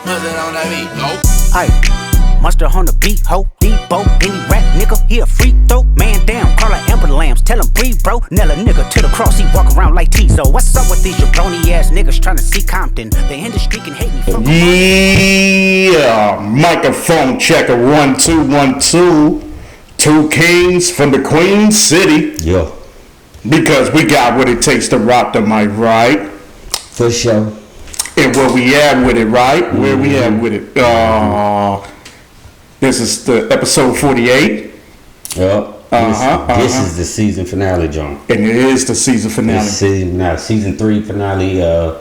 Mustard on that beat, go. Aye, mustard on the beat, ho, Debo, any rap nigga, he a freak throw. Man down, call her Amber Lambs, tell him breathe, bro. Nail a nigga to the cross, he walk around like Tizo. What's up with these jabroni ass niggas trying to see Compton? The industry can hate me from Yeah, microphone checker 1 2 1 2. Two kings from the Queen City. Yeah, Because we got what it takes to rock the mic, right? for sure. And where we at with it, right? Where we at with it? This is the episode 48. Yep. This is the season finale, John. And it is the season finale. This season 3 finale. Yeah.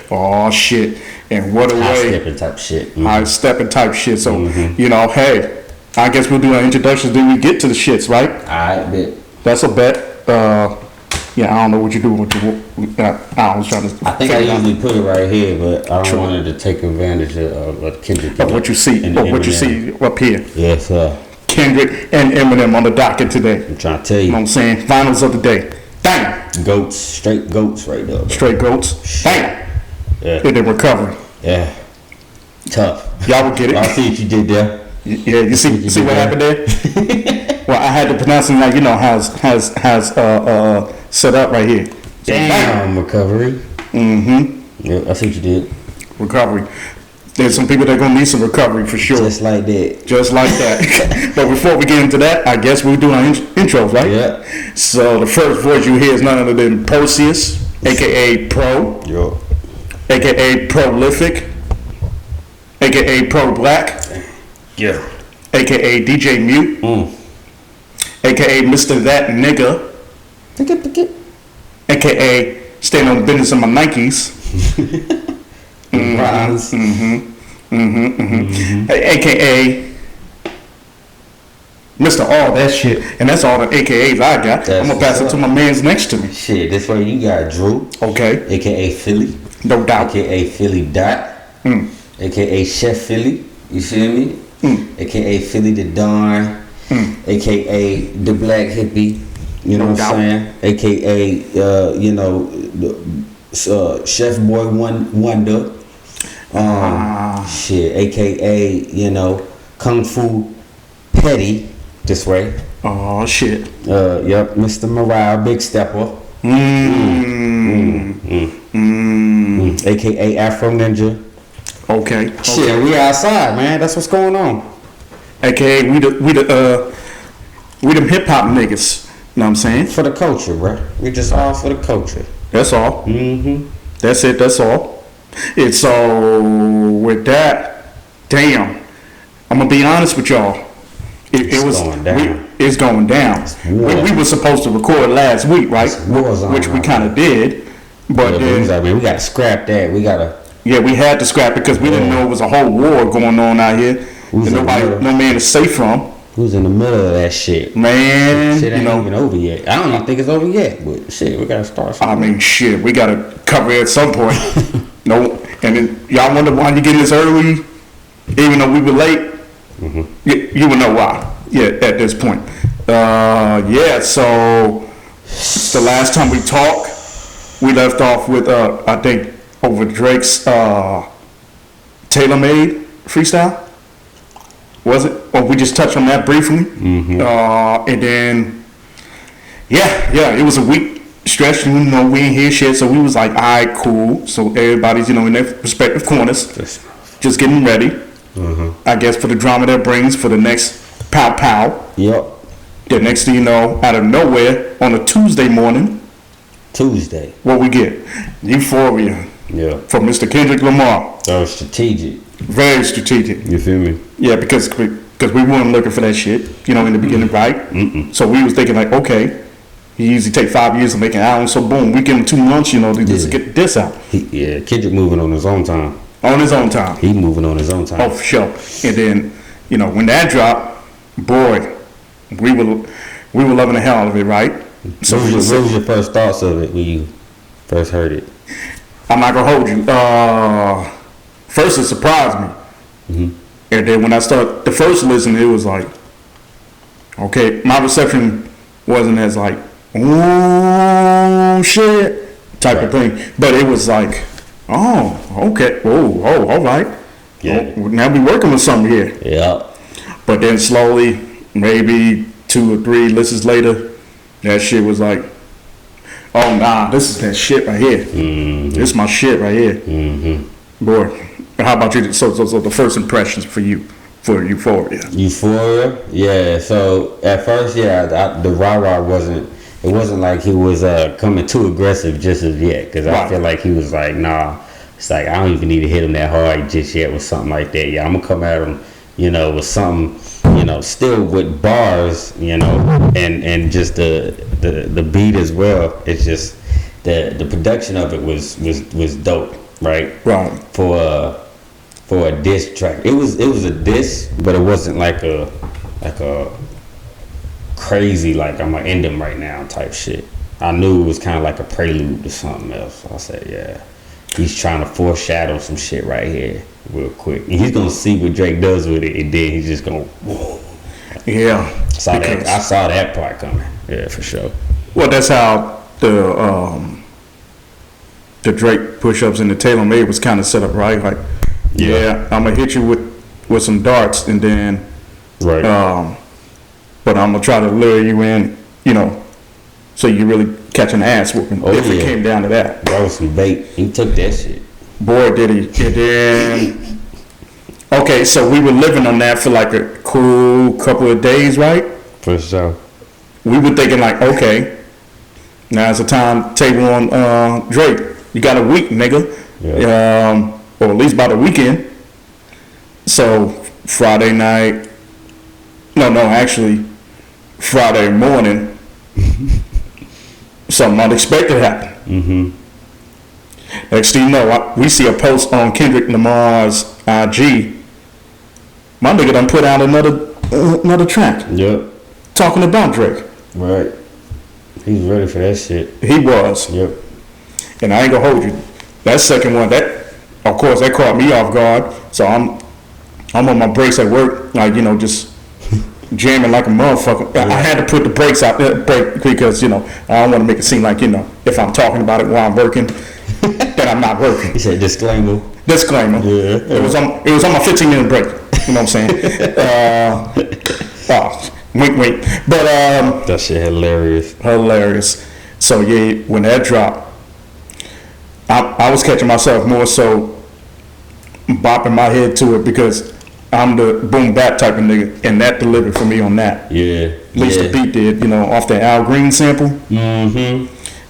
Oh shit! And what a High way! stepping type shit. High stepping type shit. So you know, hey, I guess we'll do our introductions. Then we get to the shits, right? Alright, bet. That's a bet. Yeah, I don't know what you do with the. I was trying to. I think I usually put it right here, but I don't want it to take advantage of Kendrick. Of what you see, what you see up here. Yes, sir. Kendrick and Eminem on the docket today. I'm trying to tell You know what you. I'm saying? Finals of the day. Bang! Goats, straight goats right there. Bro. Straight goats. Bang! Yeah. And then recovery. Yeah. Tough. Y'all will get it. I see what you did there. Yeah, you see what happened there? Well, I had to pronounce it like, you know, has set up right here. So, Damn, recovery. Yeah, I see what you did. recovery. There's some people that are gonna need some recovery for sure. Just like that. Just like that. But before we get into that, I guess we're doing our intros, right? Yeah. So the first voice you hear is none other than Perseus, aka Pro, Yo. aka Prolific, aka Pro Black, Yeah. aka DJ Mute, aka Mr. That Nigga, aka Staying on Business in my Nikes, Rise. aka Mr. All That Shit. And that's all the AKAs I got. That's I'm gonna pass it what's to up. my man's next to me. Shit, this way you got Drew, Okay, aka Philly, no doubt. aka Philly Dot, aka Chef Philly. You feel me? Aka Philly the Don, aka the Black Hippie. You know No what doubt. I'm saying? Aka Chef Boy Wonder. Shit, aka Kung Fu Petty. This way. Oh shit. Yep, Mr. Morale, Big Stepper. AKA Afro Ninja. Okay. Shit, we outside, man. That's what's going on. AKA we them hip hop niggas. You know what I'm saying? For the culture, bro. We just all for the culture. That's all. That's it. That's all. It's so with that. Damn. I'm gonna be honest with y'all. It was going down. It's going down. We were supposed to record last week, right? war zone Which we right kind of did, but Yeah, then, man, we gotta scrap that. We gotta. yeah, we had to scrap it because we didn't know it was a whole war going on out here, Who's and in the middle? no man is safe from. Who's in the middle of that shit? Man, Shit ain't you know, even over yet. I don't even think it's over yet, but shit, we gotta start. I Something. mean, shit, we gotta cover it at some point. No, and then y'all wonder why you get this early, even though we were late. You would know why. Yeah, at this point. Yeah. So the last time we talked, we left off with I think over Drake's Tailor-Made freestyle. Was it? Or we just touched on that briefly. And then, yeah, it was a week stretch. You know, we ain't hear shit, so we was like, all right, cool. So everybody's, in their respective corners, just getting ready. I guess for the drama that brings for the next pow pow. Yep. The next thing you know, out of nowhere, on a Tuesday morning, Tuesday. what we get? Euphoria Yeah. from Mr. Kendrick Lamar. That was strategic. Very strategic. You feel me? Yeah, because we weren't looking for that shit, in the beginning, right? So we was thinking like, okay, he usually take 5 years to make an album, so boom, we give him 2 months, to just get this out. Kendrick moving on his own time. On his own time. He moving on his own time. Oh, for sure. And then, when that dropped, boy, we were loving the hell out of it, right? So What was your first thoughts of it when you first heard it? I'm not gonna hold you. First it surprised me, and then when I started the first listen, it was like, okay, my reception wasn't as like, oh shit type of thing, but it was like, Oh, okay. Oh, all right. Yeah. Oh, now we working with something here. Yeah. But then slowly, maybe 2 or 3 listens later, that shit was like, oh nah, this is that shit right here. Mm-hmm. This is my shit right here. Mm-hmm. Boy, how about you? So the first impressions for you for Euphoria. Euphoria, yeah. So at first, the rah-rah wasn't like he was coming too aggressive just as yet, because I feel like he was like, nah, it's like I don't even need to hit him that hard just yet with something like that. Yeah, I'm gonna come at him, with something, still with bars, and just the beat as well. It's just the production of it was dope, right? Right. For a diss track, it was a diss, but it wasn't like a crazy like I'm gonna end him right now type shit. I knew it was kind of like a prelude to something else. So I said, yeah, he's trying to foreshadow some shit right here real quick, and he's gonna see what Drake does with it, and then he's just gonna whoa. Yeah, I saw that part coming. Yeah, for sure. Well, that's how the Drake push-ups and the Taylor made was kind of set up, right? Like, yeah, I'm gonna hit you with some darts, and then, right. But I'm gonna try to lure you in, so you really catch an ass whooping. If it came down to that, that was some bait. He took that shit. Boy, did he! And then, okay, so we were living on that for like a cool couple of days, right? For sure. We were thinking like, okay, now's the time table on Drake. You got a week, nigga. Yeah. Or at least by the weekend. So Friday night, actually Friday morning, something unexpected happened. Mm-hmm. Next thing you know, we see a post on Kendrick Lamar's IG. My nigga done put out another track. Yep. Talking about Drake. Right. He's ready for that shit. He was. Yep. And I ain't gonna hold you. That second one, of course, that caught me off guard. So I'm on my brakes at work, like, just jamming like a motherfucker. Yeah. I had to put the brakes out there because, I don't want to make it seem like, if I'm talking about it while I'm working, then I'm not working. He said disclaimer. Disclaimer. Yeah. It was on my 15-minute break. You know what I'm saying? Wink. But that shit hilarious. So yeah, when that dropped, I was catching myself more so bopping my head to it because I'm the boom bap type of nigga, and that delivered for me on that. Yeah. At least the beat did, off that Al Green sample. Mm-hmm.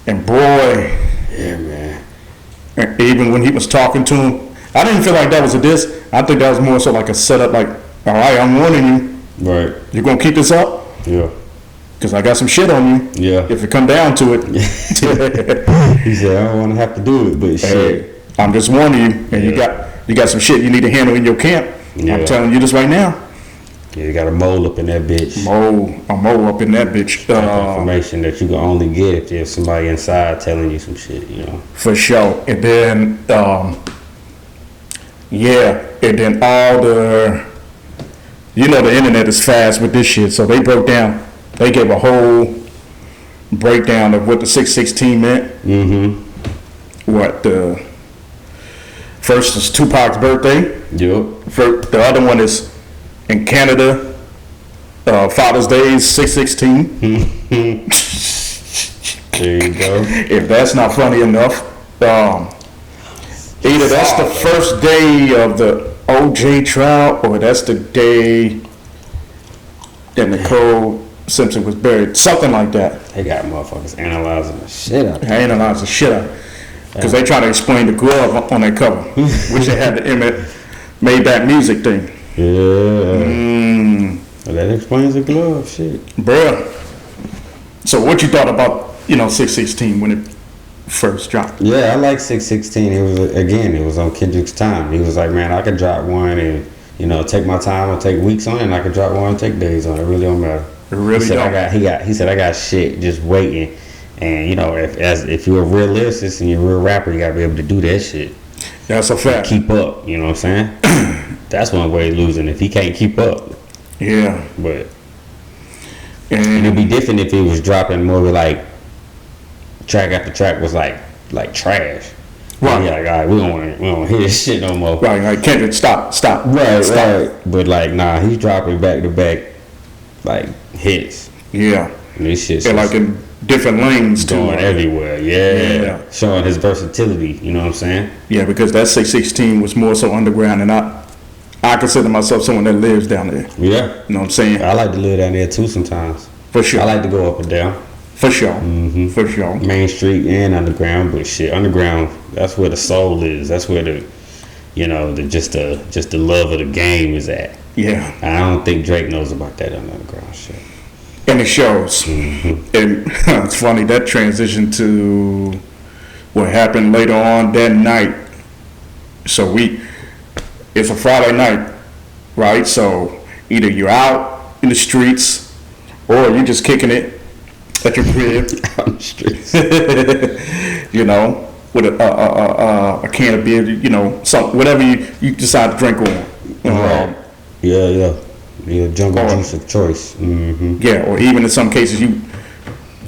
And boy, yeah, man. Even when he was talking to him, I didn't feel like that was a diss. I think that was more so like a setup, like, all right, I'm warning you. Right. You gonna keep this up? Yeah. Because I got some shit on you. Yeah. If it come down to it. He said, I don't want to have to do it, but shit. I'm just warning you, and you got some shit you need to handle in your camp. Yeah. I'm telling you this right now. Yeah, you got a mole up in that bitch. A mole up in that bitch. Information that you can only get if there's somebody inside telling you some shit, For sure. And then, all the internet is fast with this shit. So they gave a whole breakdown of what the 616 meant. Mm-hmm. What the first is Tupac's birthday. Yep. The other one is in Canada, Father's Day is 616. There you go. If that's not funny enough, either that's the first day of the OJ trial, or that's the day that Nicole Simpson was buried. Something like that. They got motherfuckers analyzing the shit out. Analyze the shit out. Because they try to explain the glove on their cover, which they had the Maybach music thing. Yeah. Well, that explains the glove shit. Bruh. So what you thought about, 616 when it first dropped? Yeah, I like 616. It was on Kendrick's time. He was like, man, I could drop one and, take my time or take weeks on it, and I could drop one and take days on it. It really don't matter. It really don't. He said I got shit just waiting. And if you're a real lyricist and you're a real rapper, you gotta be able to do that shit. That's a fact. Keep up, you know what I'm saying? That's one way of losing if he can't keep up. Yeah. But it'd be different if it was dropping more like track after track was like trash. Right. Yeah, like, all right, we don't hear this shit no more. Right, like Kendrick, stop. Right. But like, nah, he's dropping back to back, like hits. Yeah. And this shit's like in different lanes too. Going everywhere. Yeah. Showing his versatility. You know what I'm saying? Yeah, because that 616 was more so underground, and I consider myself someone that lives down there. Yeah. You know what I'm saying? I like to live down there too sometimes. For sure. I like to go up and down. For sure. Mm-hmm. For sure. Main Street and underground, but shit, underground, that's where the soul is. That's where the, just the love of the game is at. Yeah. I don't think Drake knows about that underground shit. And it shows. Mm-hmm. And it's funny, that transition to what happened later on that night. So it's a Friday night, right? So either you're out in the streets or you're just kicking it at your crib. Out in the streets. With a can of beer, whatever you decide to drink on. Right. Yeah. Your jungle juice of choice. Mm-hmm. Yeah, or even in some cases you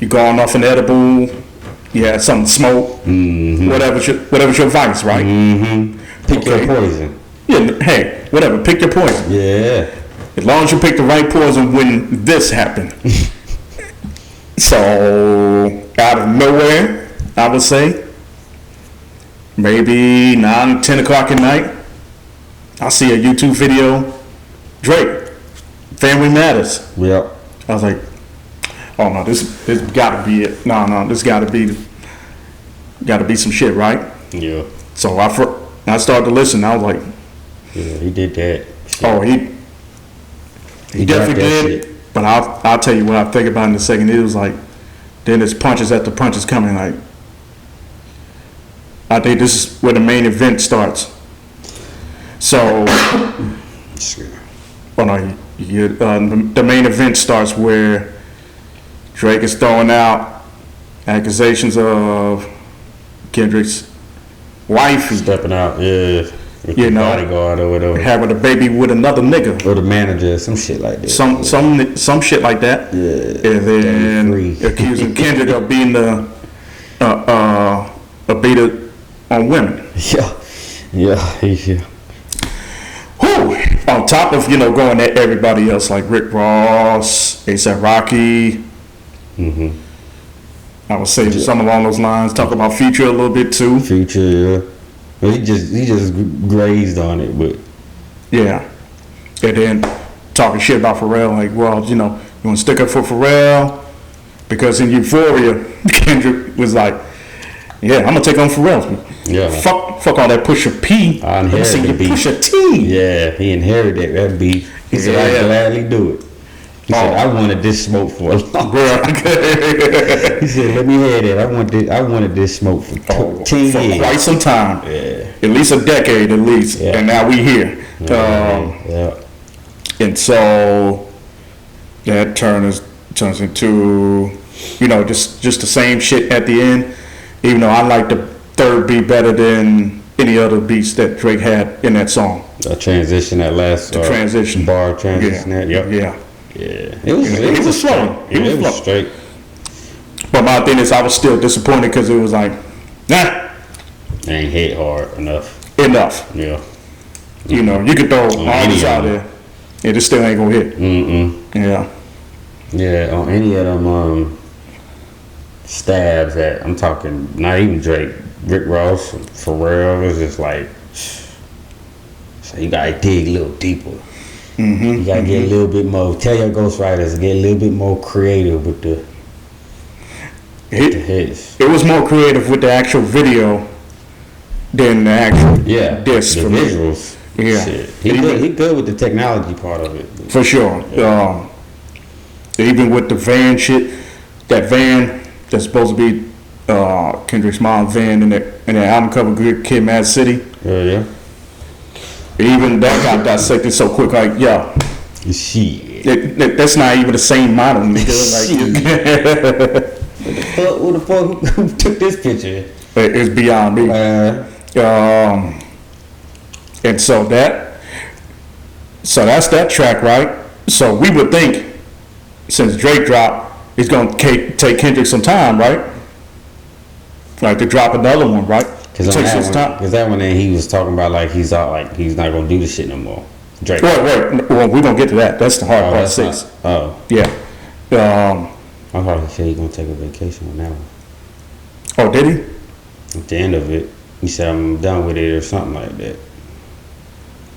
going off an edible, something to smoke, mm-hmm. whatever's your vice, right? Mm-hmm. Pick your poison. Yeah, hey, whatever, pick your poison. Yeah. As long as you pick the right poison when this happened. So out of nowhere, I would say, maybe 9, 10 o'clock at night, I see a YouTube video, Drake, Family Matters. Yep. I was like, oh no, this gotta be it. No, this gotta be some shit, right? Yeah. So I started to listen. I was like, yeah, he did that. Shit. Oh, he definitely did. Shit. But I'll tell you what I think about in a second. It was like, then there's punches after punches coming. Like, I think this is where the main event starts. So, the main event starts where Drake is throwing out accusations of Kendrick's wife. Stepping out, yeah. With the bodyguard or whatever. Having a baby with another nigga. Or the manager, some shit like that. Some shit like that. Yeah. And then accusing Kendrick of being a beater on women. Yeah. Whew. On top of, going at everybody else like Rick Ross, A$AP Rocky. Mm-hmm. I would say something along those lines. Talk about Future a little bit too. Future, yeah. Well, he just grazed on it, but yeah. And then talking shit about Pharrell, like, well, you want to stick up for Pharrell because in Euphoria, Kendrick was like, yeah, I'm gonna take on Pharrell. Yeah. Fuck all that Pusha P. I inherited the beat. Pusha T. Yeah, he inherited that beat. He said, I'd gladly do it. He said, I wanted this smoke for a long time. He said, let me hear that. I wanted this smoke for 10 years. For quite some time. Yeah. At least a decade, at least. Yeah. And now we here. Yeah. And so that turns into, just the same shit at the end. Even though I like the third beat better than any other beats that Drake had in that song. The transition, that last transition. Bar transition. Yeah. It was slow. It was straight. But my thing is, I was still disappointed because it was like, nah. Ain't hit hard enough. Yeah. You could throw all this out there. It just still ain't gonna hit. Yeah. Yeah, on any of them stabs at, I'm talking, not even Drake, Rick Ross, Pharrell, it's just like, so you gotta dig a little deeper. Mm-hmm. You gotta get a little bit more, tell your ghostwriters to get a little bit more creative with the hits. It was more creative with the actual video than the actual disc. The visuals. Yeah. Shit. He good with the technology part of it. For sure. Yeah. Even with the van shit, that van that's supposed to be Kendrick's mom's van in the album cover, Good Kid, Mad City. Yeah. Even that got dissected so quick, like, yo. Shit. That's not even the same model, nigga. Like, who the fuck who took this picture? It's beyond me. And so that's that track, right? So we would think, since Drake dropped, it's gonna take Kendrick some time, right? Like to drop another one, right? Because that one, then he was talking about like he's out, like he's not gonna do this shit no more. Drake. Wait. Well, we're gonna get to that. That's the hard part. 6. Yeah. I thought he said he's gonna take a vacation on that one. Oh, did he? At the end of it, he said I'm done with it or something like that.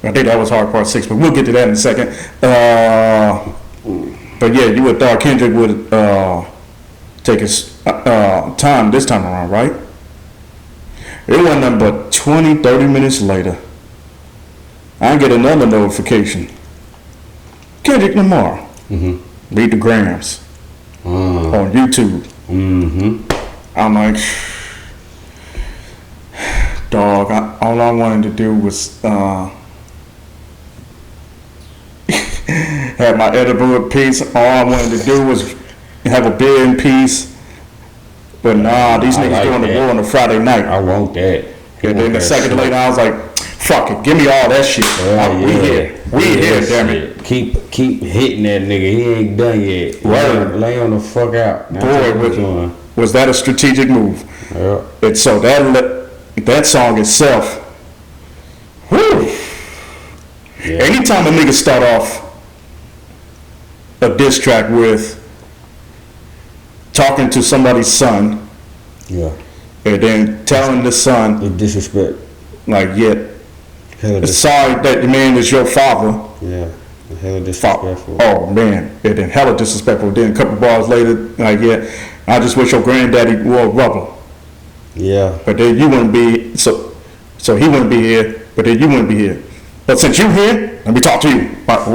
I think that was hard part 6, but we'll get to that in a second. But yeah, you would thought Kendrick would take his time this time around, right? It wasn't nothing but 20, 30 minutes later, I get another notification. Kendrick Lamar. Read the grams on YouTube. I'm like, dog, all I wanted to do was have my edible in peace. All I wanted to do was have a beer in peace. But nah, these niggas doing the war on a Friday night. I want that. And then the second later, I was like, fuck it, give me all that shit. We here, damn it. Keep hitting that nigga. He ain't done yet. Lay on the fuck out. Boy, was that a strategic move? Yeah. And so that song itself, whew. Yeah. Anytime a nigga start off a diss track with talking to somebody's son, and then telling the son with disrespect, like, sorry that the man is your father. Yeah, hella disrespectful. Oh man, and then hella disrespectful. Then a couple bars later, like, I just wish your granddaddy wore rubber. Yeah, but then you wouldn't be so he wouldn't be here. But then you wouldn't be here. But since you here, let me talk to you. Like,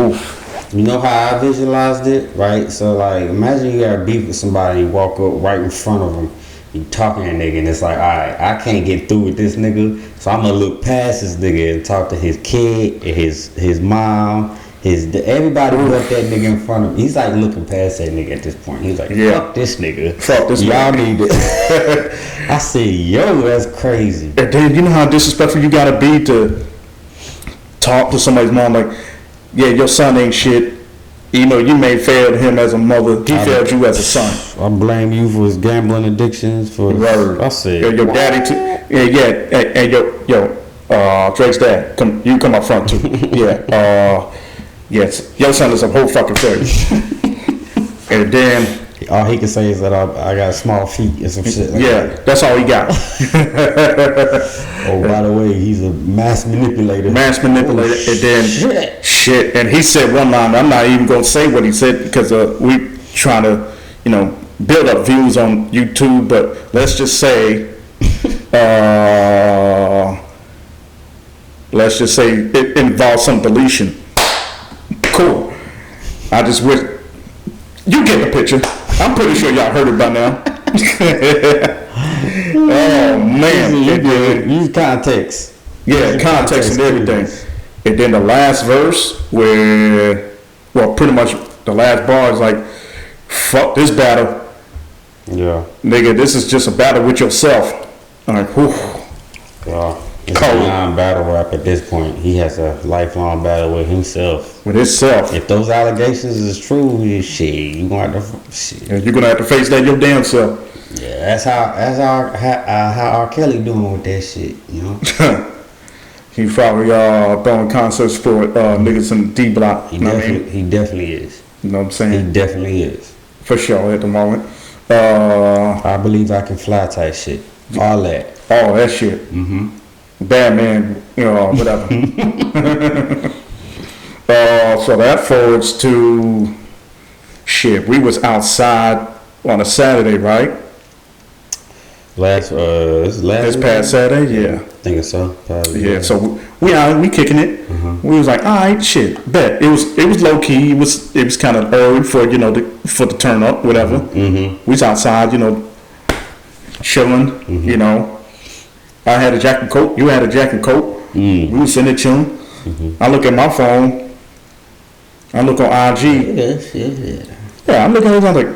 you know how I visualized it, right? So like, imagine you got beef with somebody, you walk up right in front of them, you talking to that nigga, and it's like, all right, I can't get through with this nigga, so I'm gonna look past this nigga and talk to his kid, his mom, everybody who left that nigga in front of him. He's like looking past that nigga at this point. He's like, fuck this nigga. Fuck this y'all need it. I said, yo, that's crazy. And then you know how disrespectful you gotta be to talk to somebody's mom like, your son ain't shit. You know, you may fail him as a mother. He failed you as a son. I blame you for his gambling addictions. I said, your daddy too. And Drake's dad. You come up front too. Yes, your son is a whole fucking failure. And then all he can say is that I got small feet or some shit like that. That's all he got. Oh, by the way, he's a mass manipulator. And then shit. And he said one line. I'm not even gonna say what he said because we trying to, build up views on YouTube. But let's just say, it involves some deletion. Cool. I just wish you get the picture. I'm pretty sure y'all heard it by now. Oh man, use context. Yeah, context and everything. And then the last verse, pretty much the last bar is like, "Fuck this battle." Yeah, nigga, this is just a battle with yourself. I'm like, whew. Wow. It's a non-battle rap at this point. He has a lifelong battle with himself. With himself. If those allegations is true, you're gonna have to. You're gonna have to face that your damn self. Yeah, that's how R. Kelly doing with that shit. He probably throwing concerts for niggas in the D block. He definitely is. You know what I'm saying? He definitely is. For sure at the moment. I believe I can fly type shit. All that shit. Bad man, whatever. So that forwards to shit. We was outside on a Saturday, right? This past Saturday, yeah. I think so. Probably, yeah. So we kicking it. We was like, all right, shit, bet. It was low key. It was kind of early for for the turn up, whatever. We was outside, chilling. I had a jacket coat. You had a jacket coat. We was sitting there chilling. I look at my phone. I look on IG. Yeah, I'm looking at it. I was like,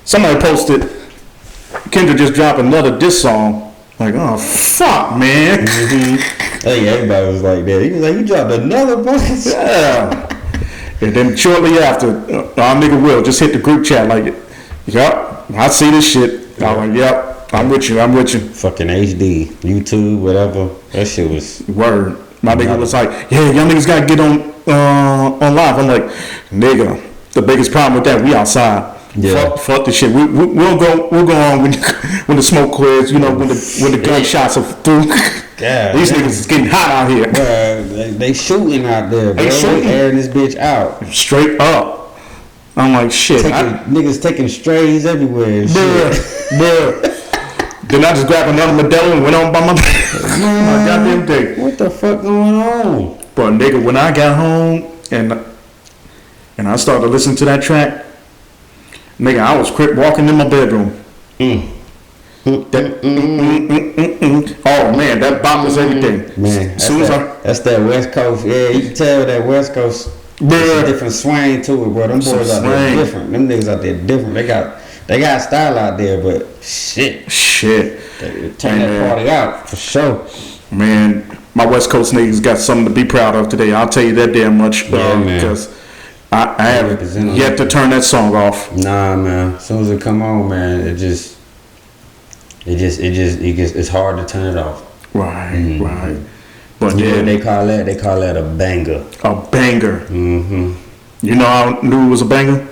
somebody posted, Kendrick just dropped another diss song. Like, oh, fuck, man. Hey, everybody was like that. He was like, you dropped another voice? Yeah. And then shortly after, our nigga Will just hit the group chat like, yep, I see this shit. I was like, yep. I'm with you. Fucking HD, YouTube, whatever. That shit was word. My nigga was like, yeah, y'all niggas gotta get on live. I'm like, nigga, the biggest problem with that, we outside. Yeah. Fuck the shit. We'll go on when the smoke clears. You know, when the gunshots are through. God, these niggas is getting hot out here. Bruh, they shooting out there, bro. They airing this bitch out. Straight up. I'm like, shit. Niggas taking strays everywhere and bruh. Then I just grabbed another Modelo and went on by my goddamn day. What the fuck going on? But nigga, when I got home and I started listening to that track, nigga, I was quick walking in my bedroom. Oh man, that bop was everything. Man, that's that West Coast. Yeah, you can tell that West Coast. There's a different swing to it, bro. Them boys out there different. Them niggas out there different. They got style out there, but shit. They turn that party out for sure. Man, my West Coast niggas got something to be proud of today. I'll tell you that damn much, because I haven't yet to turn that song off. Nah, man. As soon as it come on, man, it's hard to turn it off. Right, right. But yeah, they call that a banger. A banger. Mm-hmm. You know how I knew it was a banger?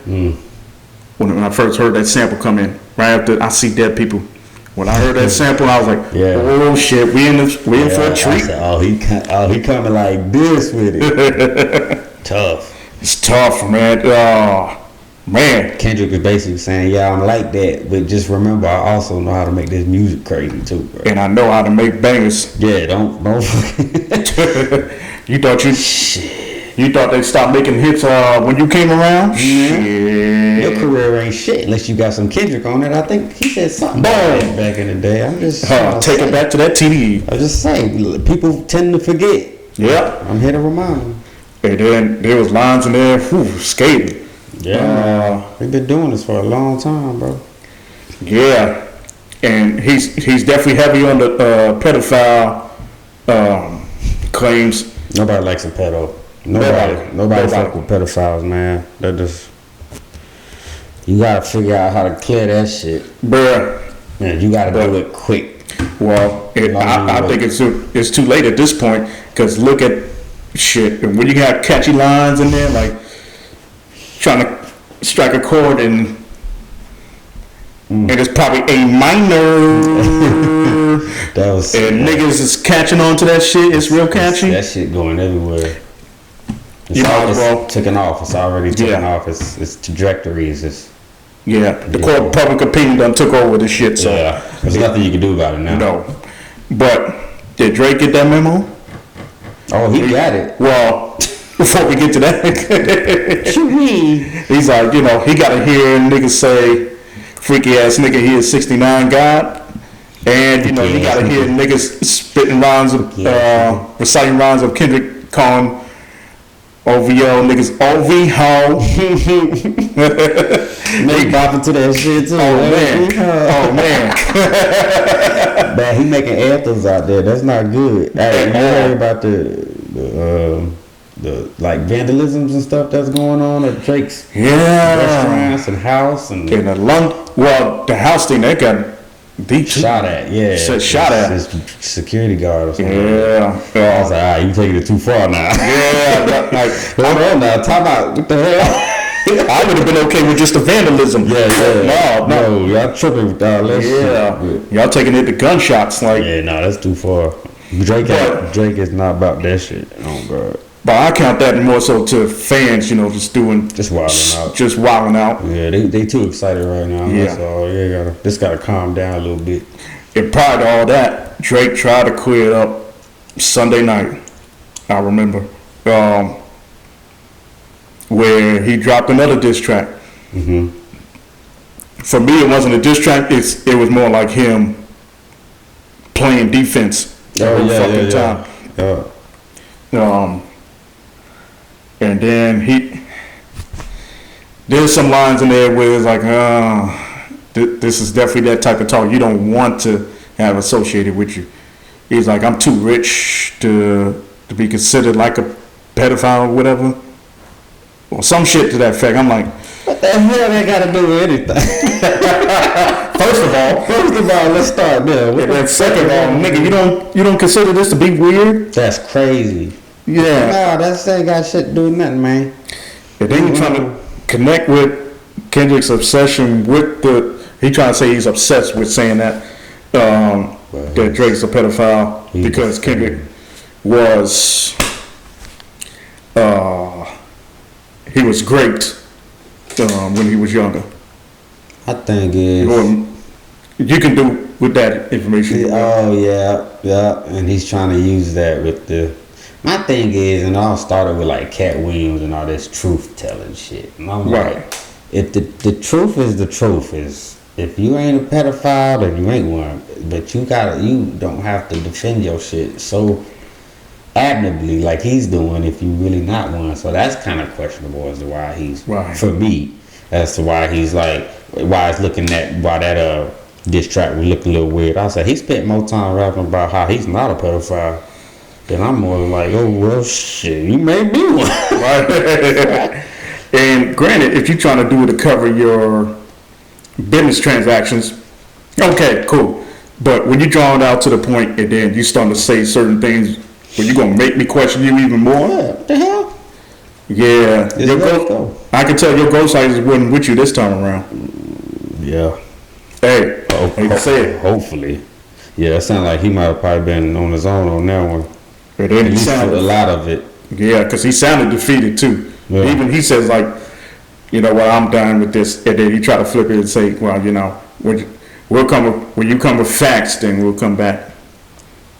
When I first heard that sample come in, right after I See Dead People. When I heard that sample, I was like, "Oh shit, we in for a treat." I said, he coming like this with it. Tough. It's tough, man. Man. Kendrick was basically saying, "Yeah, I'm like that, but just remember, I also know how to make this music crazy too, bro. And I know how to make bangers." Yeah, don't. You thought they stopped making hits when you came around? Shit. Your career ain't shit unless you got some Kendrick on it. I think he said something back in the day. I'm just take it back to that TDE. I just saying, people tend to forget. Yeah. I'm here to remind them. And then there was lines in there, skating. Yeah, we've been doing this for a long time, bro. Yeah, and he's definitely heavy on the pedophile claims. Nobody likes a pedo. Nobody fuck with pedophiles, man. That just, you gotta figure out how to clear that shit, bruh. Man, you gotta do it quick. Well, I think it's too late at this point, because look at shit. When you got catchy lines in there, like trying to strike a chord and it's probably A minor. Niggas is catching on to that shit. It's real catchy. That shit going everywhere. It's taken off. It's already taken off. It's trajectories. The court of public opinion done took over the shit. So there's nothing you can do about it now. No, but did Drake get that memo? Oh, he got it. Well, before we get to that, he's like, he got to hear niggas say, freaky ass nigga, he is 69 God. And, he got to hear niggas spitting rhymes of, reciting rhymes of Kendrick calling OVO niggas OVO. They bopping to that shit too. Oh, man. Man, he making anthems out there. That's not good. Hey, you heard about the like vandalisms and stuff that's going on at Drake's restaurants and house and the house thing that got shot at. Shot at his security guard or something. Yeah. I was like, you taking it too far now. Yeah. Hold on now. Time out. What the hell? I would have been okay with just the vandalism. No, y'all tripping with all that shit. Y'all taking it to gunshots, like. Yeah, no, that's too far. Drake is not about that shit. Oh God. But I count that more so to fans, just wilding out. Yeah, they too excited right now. Yeah. That's all. Just gotta calm down a little bit. And prior to all that, Drake tried to clear it up Sunday night. I remember. Where he dropped another diss track. Mm-hmm. For me, it wasn't a diss track. It was more like him playing defense the whole fucking time. And then there's some lines in there where it's like, this is definitely that type of talk you don't want to have associated with you. He's like, I'm too rich to be considered like a pedophile or whatever. Or some shit to that effect. I'm like, What the hell they got to do with anything? First of all, let's start there. And then second of all, nigga, you don't consider this to be weird? That's crazy. Yeah. No, that's ain't got shit to do with nothing, man. And then you trying to connect with Kendrick's obsession with he trying to say he's obsessed with saying that that Drake's a pedophile because Kendrick was he was great when he was younger. I think you can do with that information. Oh yeah, and he's trying to use that with the. My thing is, and it all started with like Cat Williams and all this truth telling shit. And I'm right. Like, if the truth is the truth is, if you ain't a pedophile, then you ain't one. But you don't have to defend your shit so admirably like he's doing if you really not one. So that's kind of questionable as to why he's right. For me, as to why he's like why it's looking at why that diss track was looking a little weird. I said he spent more time rapping about how he's not a pedophile. Then I'm more like, oh well, shit, you may be one. Right. And granted, if you're trying to do it to cover your business transactions, okay, cool. But when you draw it out to the point and then you start to say certain things, where you're gonna make me question you even more. Yeah, what the hell? Yeah, I can tell your ghostwriters wasn't with you this time around. Yeah. Hey, hate to say it. Hopefully. Yeah, it sounded like he might have probably been on his own on that one. But then he sounded a lot of it. Yeah, because he sounded defeated too. Yeah. Even he says like, you know what, I'm done with this, and then he try to flip it and say, well, you know, when you come with facts, then we'll come back.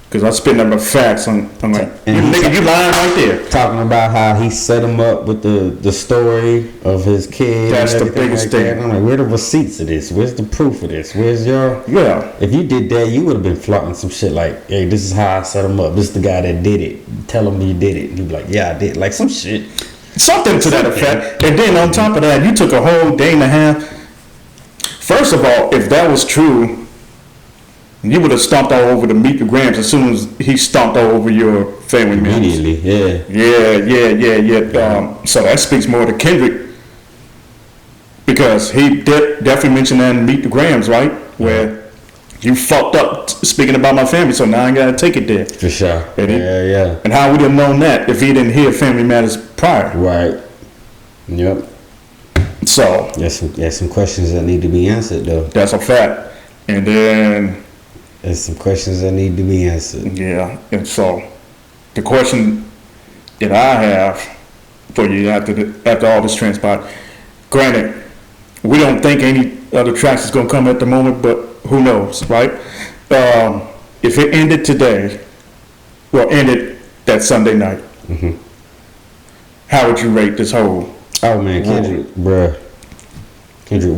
Because I spit number facts. I'm like, you lying right there. Talking about how he set him up with the story of his kid. That's the biggest thing. I'm like, where are the receipts of this? Where's the proof of this? Where's your... Yeah. If you did that, you would have been flaunting some shit like, hey, this is how I set him up. This is the guy that did it. Tell him you did it. And you'd be like, yeah, I did. Like some shit. Something to that effect. And then on top of that, you took a whole day and a half. First of all, if that was true... You would have stomped all over the Meet the Grams as soon as he stomped all over your family members. Immediately, yeah. So that speaks more to Kendrick because he definitely mentioned that in Meet the Grams, right? Where you fucked up speaking about my family, so now I gotta take it there. For sure. Yeah. And how would he have known that if he didn't hear Family Matters prior? Right. Yep. So there's some questions that need to be answered though. That's a fact. And then there's some questions that need to be answered. Yeah, and so the question that I have for you after all this transpired, granted, we don't think any other tracks is going to come at the moment, but who knows, right? If it ended today, ended that Sunday night, how would you rate this whole? Oh man, Kendrick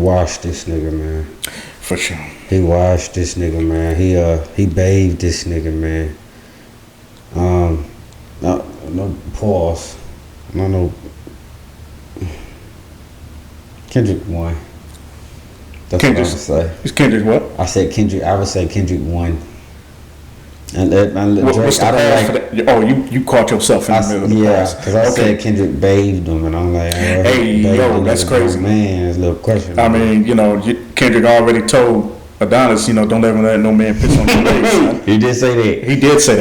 washed this nigga, man. For sure. He washed this nigga, man. He bathed this nigga, man. No pause. No. Kendrick won. That's what I would say. Is Kendrick what? I said Kendrick. I would say Kendrick won. And Drake, what's the pass for that? Oh, you caught yourself in the middle of the pass. Yeah, because I said Kendrick bathed him, and I'm like, hey, yo, that's crazy. Man, it's a little question. I mean, Kendrick already told Adonis, don't ever let no man piss on your legs. He did say that. He did say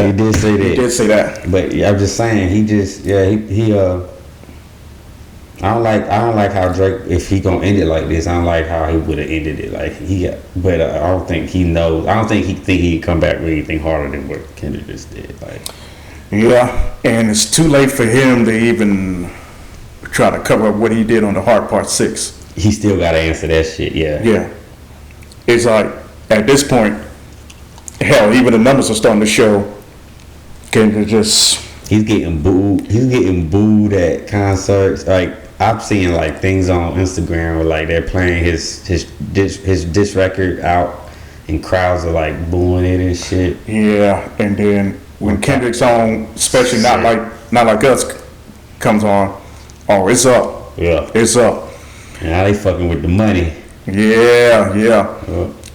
that. But I'm just saying, I don't like how Drake, if he gonna end it like this, I don't like how he would have ended it. But I don't think he knows. I don't think he'd come back with anything harder than what Kendrick just did. Yeah, and it's too late for him to even try to cover up what he did on the Heart Part 6. He still got to answer that shit. Yeah. Yeah. It's like at this point, hell, even the numbers are starting to show. Kendrick just. He's getting booed. He's getting booed at concerts. I'm seeing things on Instagram where they're playing his diss record out and crowds are booing it and shit. Yeah, and then when Kendrick's on, especially not like us, comes on, oh, it's up. Yeah, it's up. And now they fucking with the money. Yeah.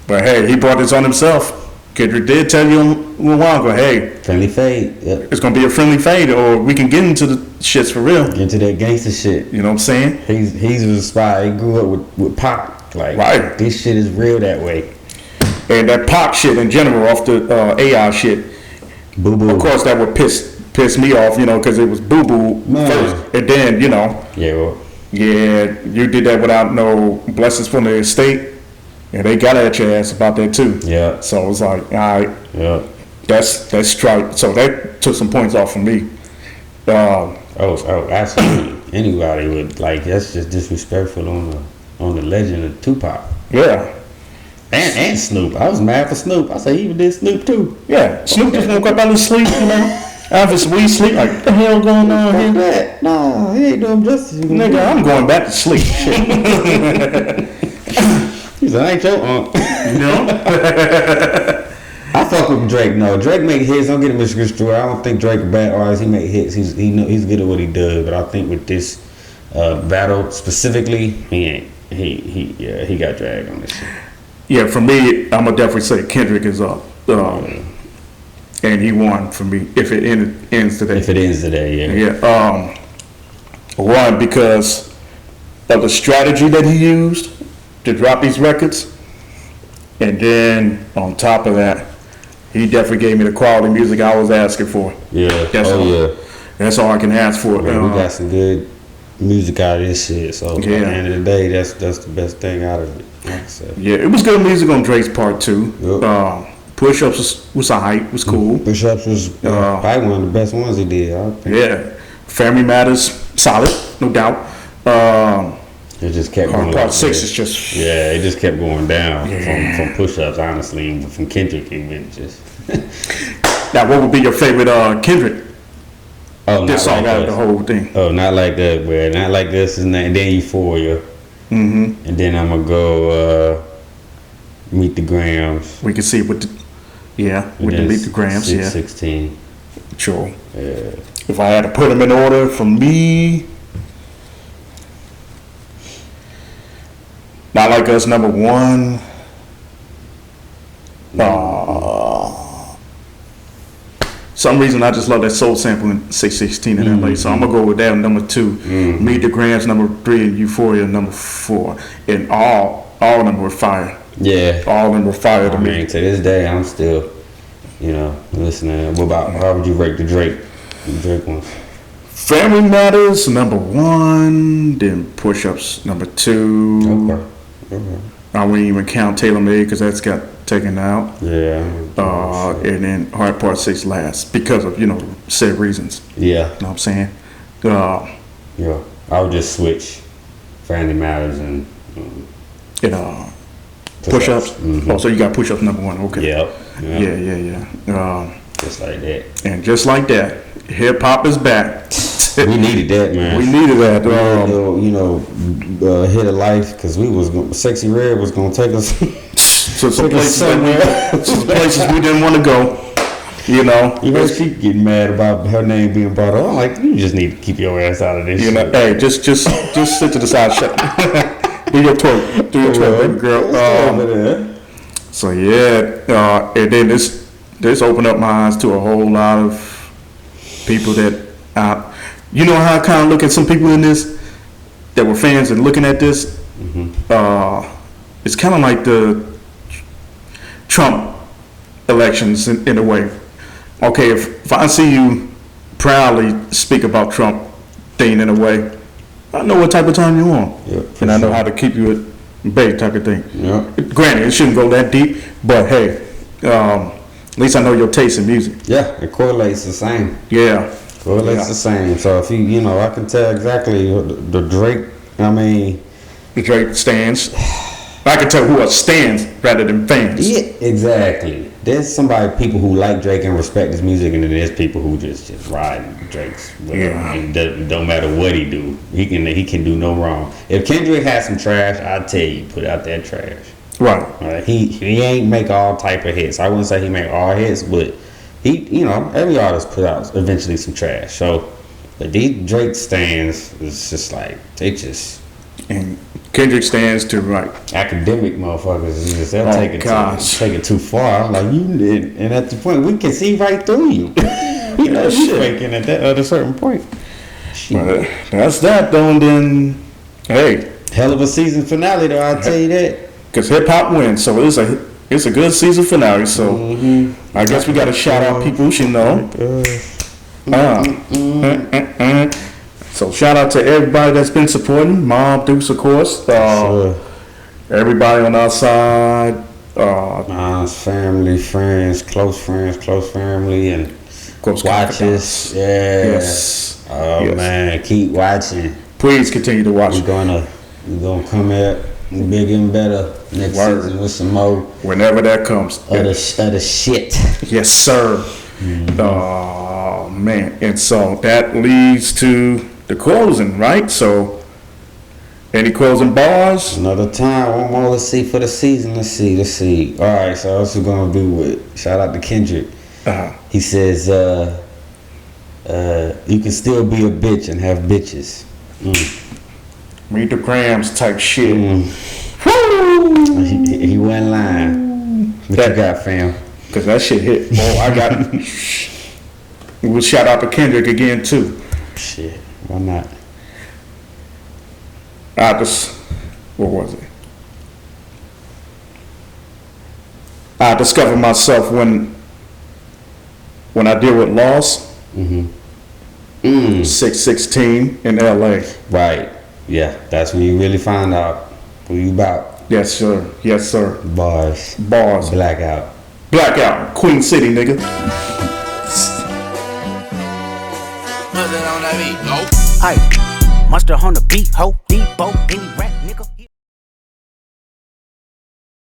But hey, he brought this on himself. Kendrick did tell you a little while ago, hey, friendly fade. Yep. it's gonna be a friendly fade, or we can get into the shits for real. Get into that gangster shit. You know what I'm saying? He's inspired. He grew up with Pac. Like, right. This shit is real that way. And that Pac shit in general, off the AI shit. Boo boo. Of course, that would piss me off, because it was Boo Boo first, and then Yeah. Well, yeah, you did that without no blessings from the estate, and they got at your ass about that too. Yeah. So it was like, all right, yeah. that's strike. So that took some points off from me. Oh, absolutely. Anybody would that's just disrespectful on the legend of Tupac. Yeah. And Snoop. I was mad for Snoop. I said he even did Snoop too. Yeah. Snoop just woke up out of sleep, After some weed sleep, like, what the hell going on here? That? Nah, he ain't doing justice. Nigga, I'm going back to sleep. Shit. He said, I ain't your aunt. I fuck with Drake. No, Drake make hits. Don't get him misconstrued. I don't think Drake a bad artist. He make hits. He's good at what he does. But I think with this battle specifically, he ain't. He got dragged on this shit. Yeah, for me, I'm gonna definitely say Kendrick is up. And he won for me if it ends today. If it ends today, yeah. Yeah. One, because of the strategy that he used to drop these records, and then on top of that, he definitely gave me the quality music I was asking for. Yeah. That's all I can ask for. Man, we got some good music out of this shit. So at the end of the day, that's the best thing out of it. Like I said. Yeah, it was good music on Drake's part too. Yep. Push-ups was alright, was cool. Push-ups was probably one of the best ones he did. I think. Yeah, Family Matters, solid, no doubt. It just kept going. Part 6 is just it just kept going down from push-ups. Honestly, from Kendrick, it went just. Now, what would be your favorite Kendrick? Oh, this song out of the whole thing. Oh, not like that, bro. Not like this, and then Euphoria. Mm-hmm. And then I'm gonna go Meet the Grams. We can see with the Meet the Grams. 16. Sure. Yeah. If I had to put them in order, for me, Not Like Us, number 1. Some reason I just love that soul sample in 616 in LA, so I'm gonna go with that number 2. Meet the Grams number 3, and Euphoria number 4. And all of them were fire. Yeah, all of them were fire to me. To this day, I'm still, listening. What about how would you rate the Drake ones? Family Matters number 1, then Push-Ups number 2. Okay. I wouldn't even count Taylor Made because that's got taken out. Yeah. And then Hard Part 6 last because of said reasons. Yeah. You know what I'm saying? Yeah. I would just switch Family Matters and Push-Ups. Mm-hmm. Oh, so you got Push-Ups number 1. Okay. Yep. Yeah. Just like that. And just like that, hip hop is back. We needed that, man. We needed that. Hit of life because Sexy Red was gonna take us to some places we didn't want to go. She getting mad about her name being brought up. I'm like, you just need to keep your ass out of this. Hey, just sit to the side. Shut. Do your twerk, baby girl. So yeah, and then this opened up my eyes to a whole lot of people that. How I kind of look at some people in this that were fans and looking at this. Mm-hmm. It's kind of like the Trump elections in a way. Okay, if I see you proudly speak about Trump thing in a way, I know what type of time you're on, and I know how to keep you at bay type of thing. Yeah. Granted, it shouldn't go that deep, but hey, at least I know your taste in music. Yeah, it correlates the same. Yeah. Correlates the same. So if I can tell exactly the Drake. The Drake stands. I can tell who are stands rather than fans. Yeah, exactly. There's people who like Drake and respect his music, and then there's people who just ride Drake's. And don't matter what he do, he can do no wrong. If Kendrick has some trash, I tell you, put out that trash. Right. He ain't make all type of hits. I wouldn't say he make all hits, but he, every artist put out eventually some trash. So, but these Drake stands is just like they just. And Kendrick stands to right. Academic motherfuckers, they'll take it too far. I'm like, you did, and at the point we can see right through you. You know, you faking at a certain point. But that's that though, and then hey, hell of a season finale though. I'll tell you that. Because hip hop wins, so it's a good season finale. So I guess we got to shout out people who should know. So shout out to everybody that's been supporting. Mom, Dukes, of course. Everybody on our side. Mom's family, friends, close family, and close watches. Yeah. Yes. Oh yes. Man, keep watching. Please continue to watch. We're gonna come here bigger and better next season with some more. Whenever that comes. Of the shit. Yes, sir. Oh man, and so that leads to the closing, right? So, any closing bars? Another time, one more. Let's see for the season. Let's see. All right, so that's what we're gonna do with. Shout out to Kendrick. He says, "You can still be a bitch and have bitches." Read the grams type shit. He wasn't lying. What you got, fam? Because that shit hit. Oh, I got it. We'll shout out to Kendrick again too. Shit. Why not? What was it? I discovered myself when I deal with loss. 616 in LA. Right. Yeah. That's when you really find out who you about. Yes, sir. Yes, sir. Bars. Blackout. Queen City, nigga. Aye, monster on the beat, ho, Debo, any rap nigga.